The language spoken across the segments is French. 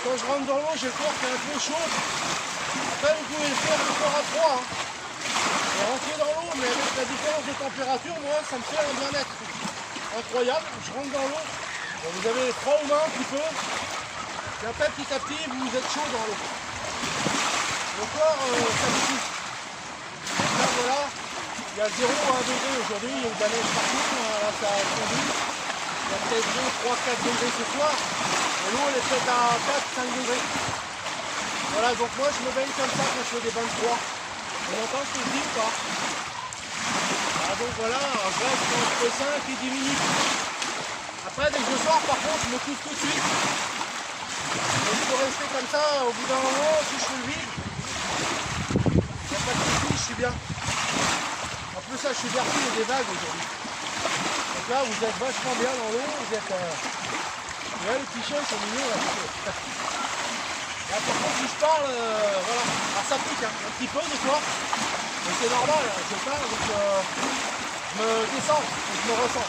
quand je rentre dans l'eau, j'ai le corps qui est un peu chaud. Après, vous pouvez le faire encore à froid. Hein. Et rentrer dans l'eau, mais avec la différence de température, moi, ça me fait un bien-être incroyable. Je rentre dans l'eau, vous avez froid aux mains un petit peu. Et après, petit à petit, vous êtes chaud dans l'eau. Le corps s'habitue. Donc là, voilà, il y a 0 à 1 degré aujourd'hui, il y a de la neige partout, là, ça a fondu. Il y a peut-être 2, 3, 4 degrés ce soir. Et l'eau, elle est peut-être à 4, 5 degrés. Voilà, donc moi, je me baigne comme ça quand je fais des bains de froid. On entend ce que je dis ou pas? Ah, donc voilà, je reste entre 5 et 10 minutes. Après, dès que je sors, par contre, je me couche tout de suite. Donc, je peux rester comme ça au bout d'un moment, si je fais le vide. Il n'y a pas de soucis, je suis bien. En plus, ça, je suis bercé, il y a des vagues aujourd'hui. Donc là, vous êtes vachement bien dans l'eau, vous êtes... Ouais, les petits chiens sont mignons là. Là, par contre, si je parle, voilà. Alors ça pique hein, un petit peu des fois. Mais c'est normal, hein, je parle, donc je me descends, je me ressens.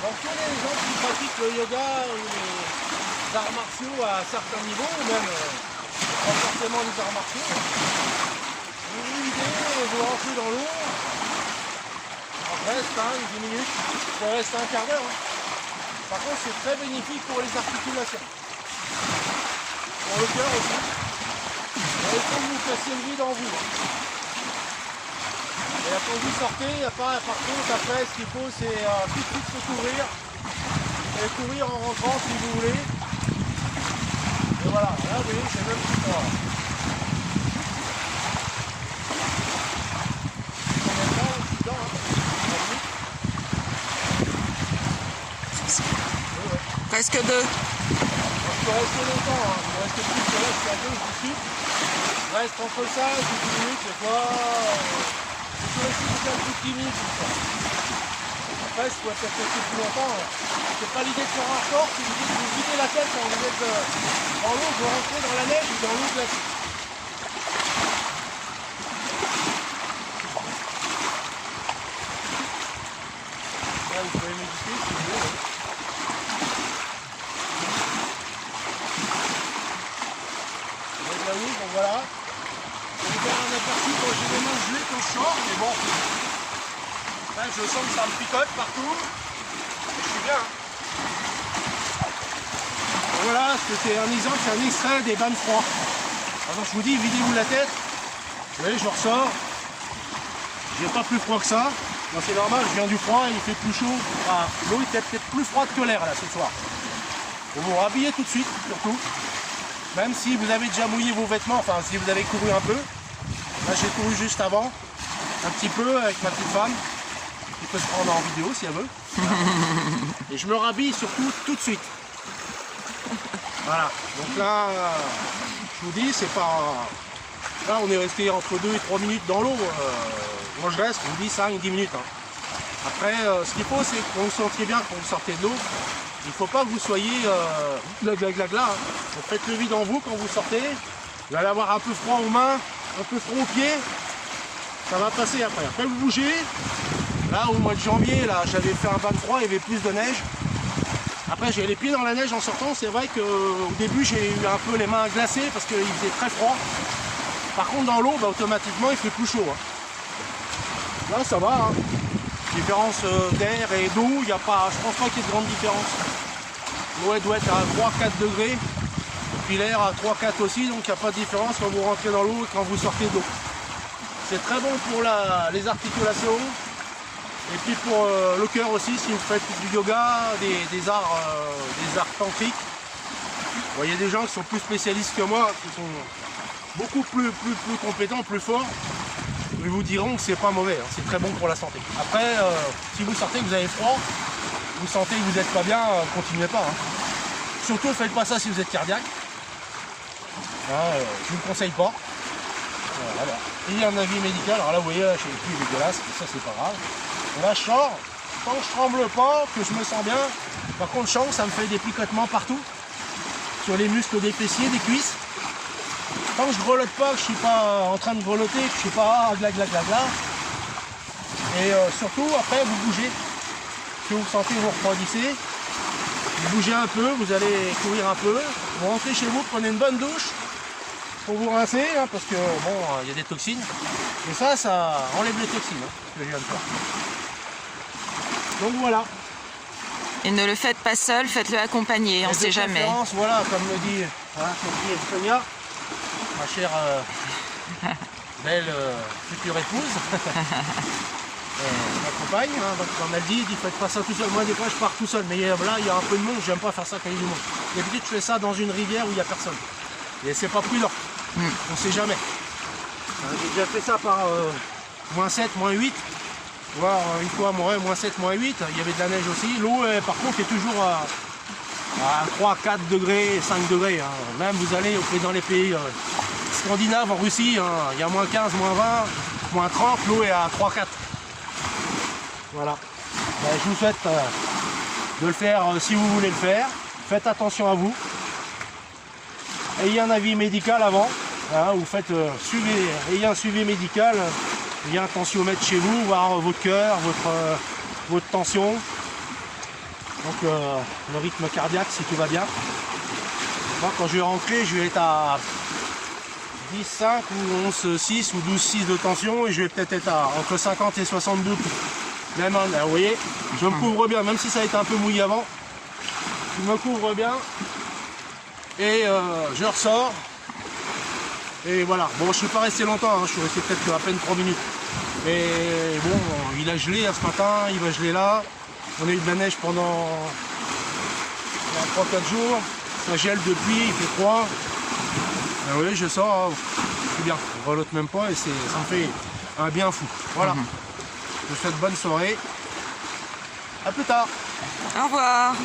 Donc tous les gens qui pratiquent le yoga ou les arts martiaux à certains niveaux, ou même pas forcément les arts martiaux, vous vous videz, vous rentrez dans l'eau, on reste 10 minutes, ça reste un quart d'heure. Hein. Par contre, c'est très bénéfique pour les articulations. Pour le cœur aussi. Et il faut que vous fassiez le vide en vous. Et quand vous sortez, par contre, après, ce qu'il faut, c'est tout de suite se couvrir. Et courir en rentrant si vous voulez. Et voilà, là, vous voyez, c'est même plus froid. Combien de temps, je suis dedans, hein. Presque 2. Je peux rester longtemps, hein. Je peux rester plus que là, je suis à 2, je suis. Je reste entre 5 et 10 minutes, des fois. Je peux rester jusqu'à plus de 10 minutes une fois. Après, je pourrais peut-être rester plus longtemps. C'est pas l'idée de faire un sport, c'est l'idée de vous vider la tête quand vous êtes dans l'eau, vous rentrez dans la neige ou dans l'eau glacée. Là, vous pouvez méditer si vous voulez. Donc voilà, je vais vous faire un aperçu quand j'ai les mains gelées quand je sors, mais bon, là, je sens que ça me picote partout, et je suis bien. Donc voilà, c'était un exemple, c'est un extrait des bains de froid. Alors je vous dis, videz-vous la tête, vous voyez, je ressors, j'ai pas plus froid que ça, donc c'est normal, je viens du froid, il fait plus chaud, enfin, l'eau était peut-être plus froide que l'air là ce soir. Vous vous rhabillez tout de suite, surtout. Même si vous avez déjà mouillé vos vêtements, enfin si vous avez couru un peu. Là j'ai couru juste avant, un petit peu avec ma petite femme, qui peut se prendre en vidéo si elle veut. Voilà. Et je me rhabille surtout tout de suite. Voilà, donc là, je vous dis, c'est pas... Là on est resté entre 2 et 3 minutes dans l'eau. Moi je reste, je vous dis 5-10 minutes. Hein. Après, ce qu'il faut, c'est que vous vous sentiez bien quand vous sortez de l'eau. Il ne faut pas que vous soyez gla. Hein. Donc faites le vide en vous quand vous sortez. Vous allez avoir un peu froid aux mains, un peu froid aux pieds. Ça va passer après. Après vous bougez. Là au mois de janvier, là j'avais fait un bain de froid, il y avait plus de neige. Après j'ai les pieds dans la neige en sortant. C'est vrai qu'au début j'ai eu un peu les mains glacées parce qu'il faisait très froid. Par contre dans l'eau, bah, automatiquement il fait plus chaud. Hein. Là ça va. Hein. Différence d'air et d'eau, il n'y a pas, je pense pas qu'il y ait de grande différence. L'eau doit être à 3-4 degrés, et puis l'air à 3-4 aussi, donc il n'y a pas de différence quand vous rentrez dans l'eau et quand vous sortez d'eau. C'est très bon pour les articulations, et puis pour le cœur aussi, si vous faites du yoga, des arts tantriques. Bon, il y a des gens qui sont plus spécialistes que moi, qui sont beaucoup plus compétents, plus forts. Ils vous diront que c'est pas mauvais, hein. C'est très bon pour la santé. Après, si vous sortez que vous avez froid, vous sentez que vous n'êtes pas bien, continuez pas. Hein. Surtout, ne faites pas ça si vous êtes cardiaque. Je ne vous le conseille pas. Voilà. Et il y a un avis médical, alors là vous voyez, je suis plus dégueulasse, mais ça c'est pas grave. Et là je sors, tant que je tremble pas, que je me sens bien, par contre je sens que ça me fait des picotements partout, sur les muscles des fessiers, des cuisses. Tant que je grelotte pas, que je suis pas en train de grelotter, que je suis pas gla. Et surtout après vous bougez. Si vous sentez, vous refroidissez. vous bougez un peu, vous allez courir un peu, vous rentrez chez vous, prenez une bonne douche pour vous rincer, hein, parce que bon, il y a des toxines. Et ça enlève les toxines, hein, ce que je viens de faire. Donc voilà. Et ne le faites pas seul, faites-le accompagné, on ne sait jamais. Voilà, comme me dit Sonia, ma chère belle future épouse, ma compagne, hein, donc comme elle dit, faites pas ça tout seul. Moi des fois je pars tout seul, mais là il y a un peu de monde, j'aime pas faire ça quand il y a du monde. D'habitude je fais ça dans une rivière où il n'y a personne. Et c'est pas prudent, on sait jamais. J'ai déjà fait ça par -7, -8. Voire une fois -7, -8, il y avait de la neige aussi. L'eau par contre est toujours à 3, 4 degrés, 5 degrés. Hein. Même vous allez dans les pays scandinaves, en Russie, hein, il y a -15, -20, -30, l'eau est à 3, 4. Voilà. Je vous souhaite de le faire si vous voulez le faire. Faites attention à vous. Ayez un avis médical avant. Hein, vous faites, ayez un suivi médical. Il y a un tensiomètre chez vous, voir votre cœur, votre tension, donc le rythme cardiaque si tout va bien. Moi quand je vais rentrer, je vais être à 10,5 ou 11,6 ou 12,6 de tension et je vais peut-être être entre 50 et 72. Même, vous voyez, je me couvre bien, même si ça a été un peu mouillé avant. Je me couvre bien et je ressors. Et voilà, bon je suis pas resté longtemps, hein. Je suis resté peut-être à peine 3 minutes. Mais bon, il a gelé ce matin, il va geler là. On a eu de la neige pendant 3-4 jours. Ça gèle depuis, il fait froid. Et oui, je sors, c'est bien, on relote même pas et ça me fait un bien fou. Voilà, je vous souhaite bonne soirée. À plus tard. Au revoir.